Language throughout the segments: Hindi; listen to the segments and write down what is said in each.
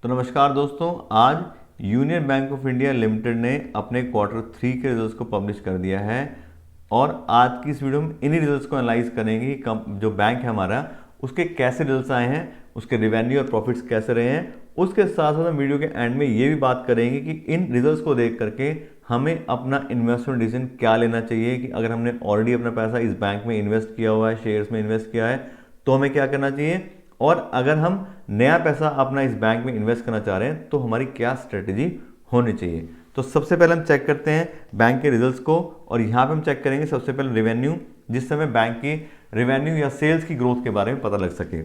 तो नमस्कार दोस्तों, आज union bank of India limited ने अपने Q3 के रिजल्ट्स को पब्लिश कर दिया है और आज की इस वीडियो में इन्हीं रिजल्ट्स को एनालाइज करेंगे कि जो बैंक है हमारा उसके कैसे रिजल्ट्स आए हैं, उसके रेवेन्यू और प्रॉफिट्स कैसे रहे हैं। उसके साथ साथ हम वीडियो के एंड में ये भी बात करेंगे कि इन रिजल्ट्स को देख करके हमें अपना इन्वेस्टमेंट डिसीजन क्या लेना चाहिए कि अगर हमने ऑलरेडी अपना पैसा इस बैंक में इन्वेस्ट किया हुआ है, शेयर्स में इन्वेस्ट किया है, तो हमें क्या करना चाहिए, और अगर हम नया पैसा अपना इस बैंक में इन्वेस्ट करना चाह रहे हैं तो हमारी क्या स्ट्रेटेजी होनी चाहिए। तो सबसे पहले हम चेक करते हैं बैंक के रिजल्ट्स को और यहाँ पे हम चेक करेंगे सबसे पहले रेवेन्यू, जिससे हमें बैंक की रेवेन्यू या सेल्स की ग्रोथ के बारे में पता लग सके।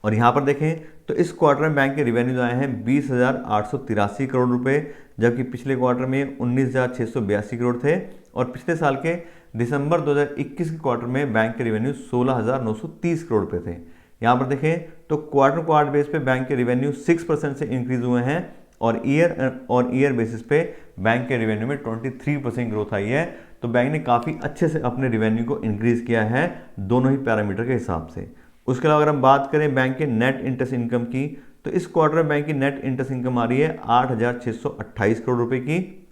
और यहाँ पर देखें तो इस क्वार्टर में बैंक के रेवेन्यूज आए हैं 20,883 करोड़ रुपए, जबकि पिछले क्वार्टर में 19,682 करोड़ थे और पिछले साल के दिसंबर 2021 के क्वार्टर में बैंक के रेवेन्यू 16,930 करोड़ रुपए थे। यहाँ पर देखें तो क्वार्टर बेस पे बैंक के रेवेन्यू 6% से इंक्रीज हुए हैं और ईयर बेसिस पे बैंक के रेवेन्यू में 23% ग्रोथ आई है। तो बैंक ने काफ़ी अच्छे से अपने रेवेन्यू को इंक्रीज किया है दोनों ही पैरामीटर के हिसाब से। उसके अलावा अगर हम बात करें बैंक के नेट इंटरेस्ट इनकम की, तो इस क्वार्टर में बैंक की नेट इंटरेस्ट इनकम आ रही है 8,628 करोड़ रुपए की,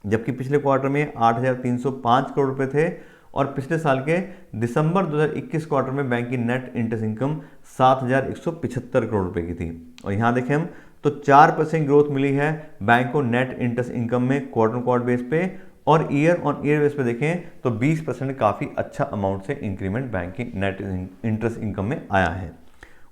जबकि पिछले क्वार्टर में 8,305 करोड़ रुपए थे और पिछले साल के दिसंबर 2021 क्वार्टर में बैंक की नेट इंटरेस्ट इनकम 7,175 करोड़ रुपए की थी। और यहाँ देखें हम तो 4% ग्रोथ मिली है बैंक को नेट इंटरेस्ट इनकम में क्वार्टर बेस पे, और ईयर ऑन ईयर बेस पे देखें तो 20% काफ़ी अच्छा अमाउंट से इंक्रीमेंट बैंक की नेट इंटरेस्ट इनकम में आया है।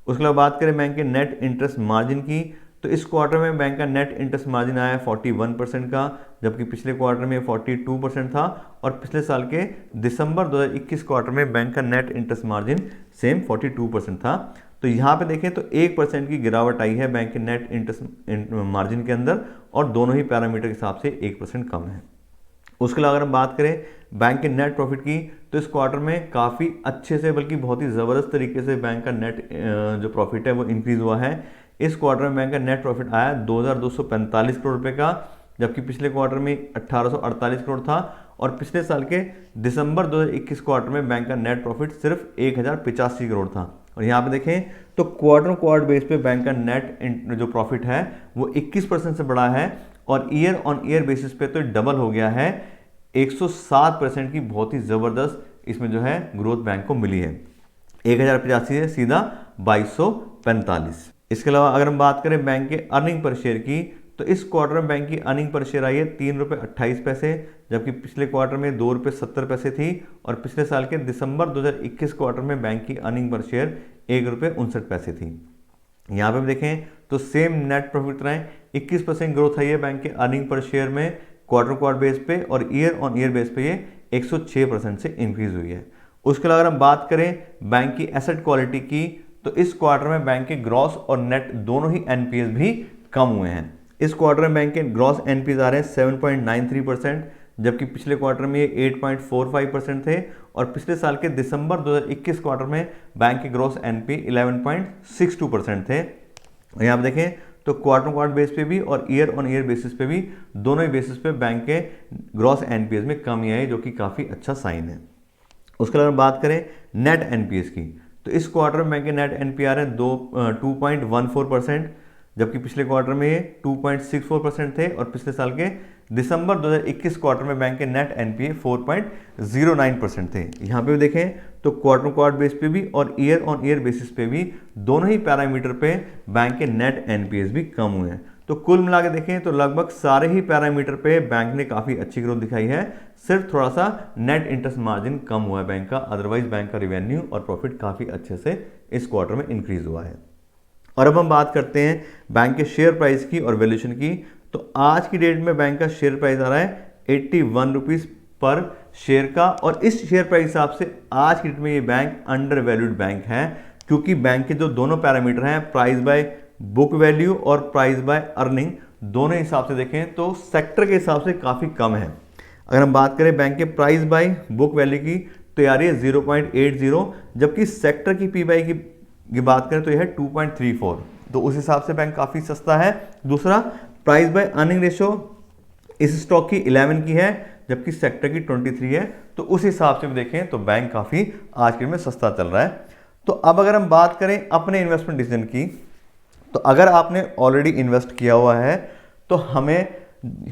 उसके अलावा बात करें बैंक के नेट इंटरेस्ट मार्जिन की, तो इस क्वार्टर में बैंक का नेट इंटरेस्ट मार्जिन आया 41% का, जबकि पिछले क्वार्टर में 42% था और पिछले साल के दिसंबर 2021 क्वार्टर में बैंक का नेट इंटरेस्ट मार्जिन सेम 42% था। तो यहाँ पे देखें तो 1% की गिरावट आई है बैंक के नेट इंटरेस्ट मार्जिन के अंदर और दोनों ही पैरामीटर के हिसाब से 1% कम है। उसके अलावा अगर हम बात करें बैंक के नेट प्रॉफिट की, तो इस क्वार्टर में काफ़ी अच्छे से बल्कि बहुत ही ज़बरदस्त तरीके से बैंक का नेट जो प्रॉफिट है वो इंक्रीज़ हुआ है। इस क्वार्टर में बैंक का नेट प्रॉफिट आया 2,245 करोड़ रुपए का, जबकि पिछले क्वार्टर में 1,848 करोड़ था और पिछले साल के दिसंबर 2021 क्वार्टर में बैंक का नेट प्रॉफिट सिर्फ 1,085 करोड़ था। और यहाँ पे देखें तो क्वार्टर बेस पे बैंक का नेट जो प्रॉफिट है वो 21% से बढ़ा है और ईयर ऑन ईयर बेसिस पे तो डबल हो गया है। 107% की बहुत ही ज़बरदस्त इसमें जो है ग्रोथ बैंक को मिली है, 1,085 से सीधा 2,245। इसके अलावा अगर हम बात करें बैंक के अर्निंग पर शेयर की, तो इस क्वार्टर में बैंक की अर्निंग पर शेयर आई है 3,28 रुपये, जबकि पिछले क्वार्टर में 2,70 रुपये थी और पिछले साल के दिसंबर 2021 क्वार्टर में बैंक की अर्निंग पर शेयर 1,59 थी। यहाँ पे भी देखें तो सेम नेट प्रॉफिट रहे 21% ग्रोथ आई है बैंक के अर्निंग पर शेयर में क्वार्टर बेस पे और ईयर ऑन ईयर बेस पे ये 106% से इंक्रीज हुई है। उसके अलावा अगर हम बात करें बैंक की एसेट क्वालिटी की, तो इस क्वार्टर में बैंक के ग्रॉस और नेट दोनों ही एनपीएस भी कम हुए हैं। इस क्वार्टर में बैंक के ग्रॉस एनपीएस आ रहे हैं 7.93%, जबकि पिछले क्वार्टर में ये 8.45% थे और पिछले साल के दिसंबर 2021 क्वार्टर में बैंक के ग्रॉस एनपी 11.62% थे। यहाँ पे देखें तो क्वार्टर बेस पे भी और ईयर ऑन ईयर बेसिस पे भी दोनों ही बेसिस पे बैंक के ग्रॉस एनपीएस में कमी आई, जो कि काफ़ी अच्छा साइन है। उसके अलावा बात करें नेट एनपीएस की, तो इस क्वार्टर में बैंक के नेट एनपीआर है 2.14%, जबकि पिछले क्वार्टर में ये 2.64% थे और पिछले साल के दिसंबर 2021 क्वार्टर में बैंक के नेट एनपीए 4.09% थे। यहाँ पे भी देखें तो क्वार्टर बेस पे भी और ईयर ऑन ईयर बेसिस पे भी दोनों ही पैरामीटर पे बैंक के नेट एनपीएस भी कम हुए हैं। तो कुल मिला के देखें तो लगभग सारे ही पैरामीटर पे बैंक ने काफ़ी अच्छी ग्रोथ दिखाई है, सिर्फ थोड़ा सा नेट इंटरेस्ट मार्जिन कम हुआ है बैंक का, अदरवाइज बैंक का रेवेन्यू और प्रॉफिट काफ़ी अच्छे से इस क्वार्टर में इंक्रीज हुआ है। और अब हम बात करते हैं बैंक के शेयर प्राइस की और वैल्यूएशन की, तो आज की डेट में बैंक का शेयर प्राइस आ रहा है 81 रुपीज़ पर शेयर का और इस शेयर प्राइस हिसाब से आज की डेट में ये बैंक अंडर वैल्यूड बैंक है, क्योंकि बैंक के जो दोनों पैरामीटर हैं प्राइस बाय बुक वैल्यू और प्राइस बाय अर्निंग, दोनों हिसाब से देखें तो सेक्टर के हिसाब से काफ़ी कम है। अगर हम बात करें बैंक के प्राइस बाय बुक वैल्यू की, तो यार ये 0.80, जबकि सेक्टर की पी बाई की बात करें तो यह है 2.34, तो उस हिसाब से बैंक काफ़ी सस्ता है। दूसरा प्राइस बाय अर्निंग रेशो इस स्टॉक की 11 की है, जबकि सेक्टर की 23 है, तो उस हिसाब से भी देखें तो बैंक काफ़ी आज के में सस्ता चल रहा है। तो अब अगर हम बात करें अपने इन्वेस्टमेंट डिसीजन की, तो अगर आपने ऑलरेडी इन्वेस्ट किया हुआ है तो हमें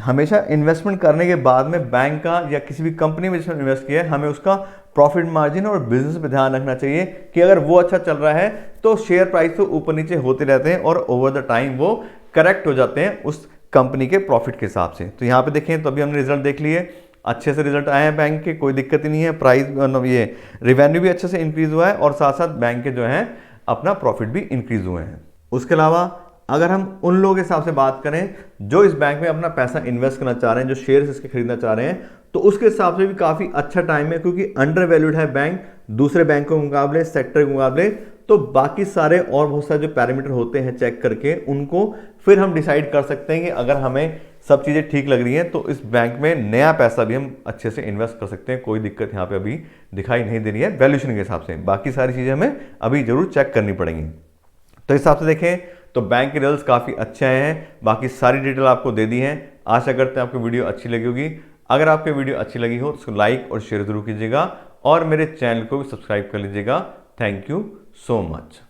हमेशा इन्वेस्टमेंट करने के बाद में बैंक का या किसी भी कंपनी में जिसमें इन्वेस्ट किया है हमें उसका प्रॉफिट मार्जिन और बिजनेस पे ध्यान रखना चाहिए कि अगर वो अच्छा चल रहा है तो शेयर प्राइस तो ऊपर नीचे होते रहते हैं और ओवर द टाइम वो करेक्ट हो जाते हैं उस कंपनी के प्रॉफिट के हिसाब से। तो यहाँ पे देखें तो अभी हमने रिजल्ट देख लिए, अच्छे से रिजल्ट आए हैं बैंक के, कोई दिक्कत ही नहीं है, प्राइस मतलब ये रिवेन्यू भी अच्छे से इंक्रीज हुआ है और साथ साथ बैंक के जो है अपना प्रॉफिट भी इंक्रीज हुए हैं। उसके अलावा अगर हम उन लोगों के हिसाब से बात करें जो इस बैंक में अपना पैसा इन्वेस्ट करना चाह रहे हैं, जो शेयर्स इसके खरीदना चाह रहे हैं, तो उसके हिसाब से भी काफ़ी अच्छा टाइम है क्योंकि अंडर वैल्यूड है बैंक दूसरे बैंकों के मुकाबले, सेक्टर के मुकाबले। तो बाकी सारे और बहुत सारे जो पैरामीटर होते हैं चेक करके उनको फिर हम डिसाइड कर सकते हैं कि अगर हमें सब चीज़ें ठीक लग रही हैं तो इस बैंक में नया पैसा भी हम अच्छे से इन्वेस्ट कर सकते हैं। कोई दिक्कत यहाँ पे अभी दिखाई नहीं दे रही है वैल्यूएशन के हिसाब से, बाकी सारी चीज़ें हमें अभी जरूर चेक करनी पड़ेंगी। तो इस हिसाब से देखें तो बैंक के रिजल्ट्स काफ़ी अच्छे आए हैं, बाकी सारी डिटेल आपको दे दी है। आशा करते हैं आपको वीडियो अच्छी लगी होगी। अगर आपको वीडियो अच्छी लगी हो तो उसको लाइक और शेयर जरूर कीजिएगा और मेरे चैनल को भी सब्सक्राइब कर लीजिएगा। Thank you so much.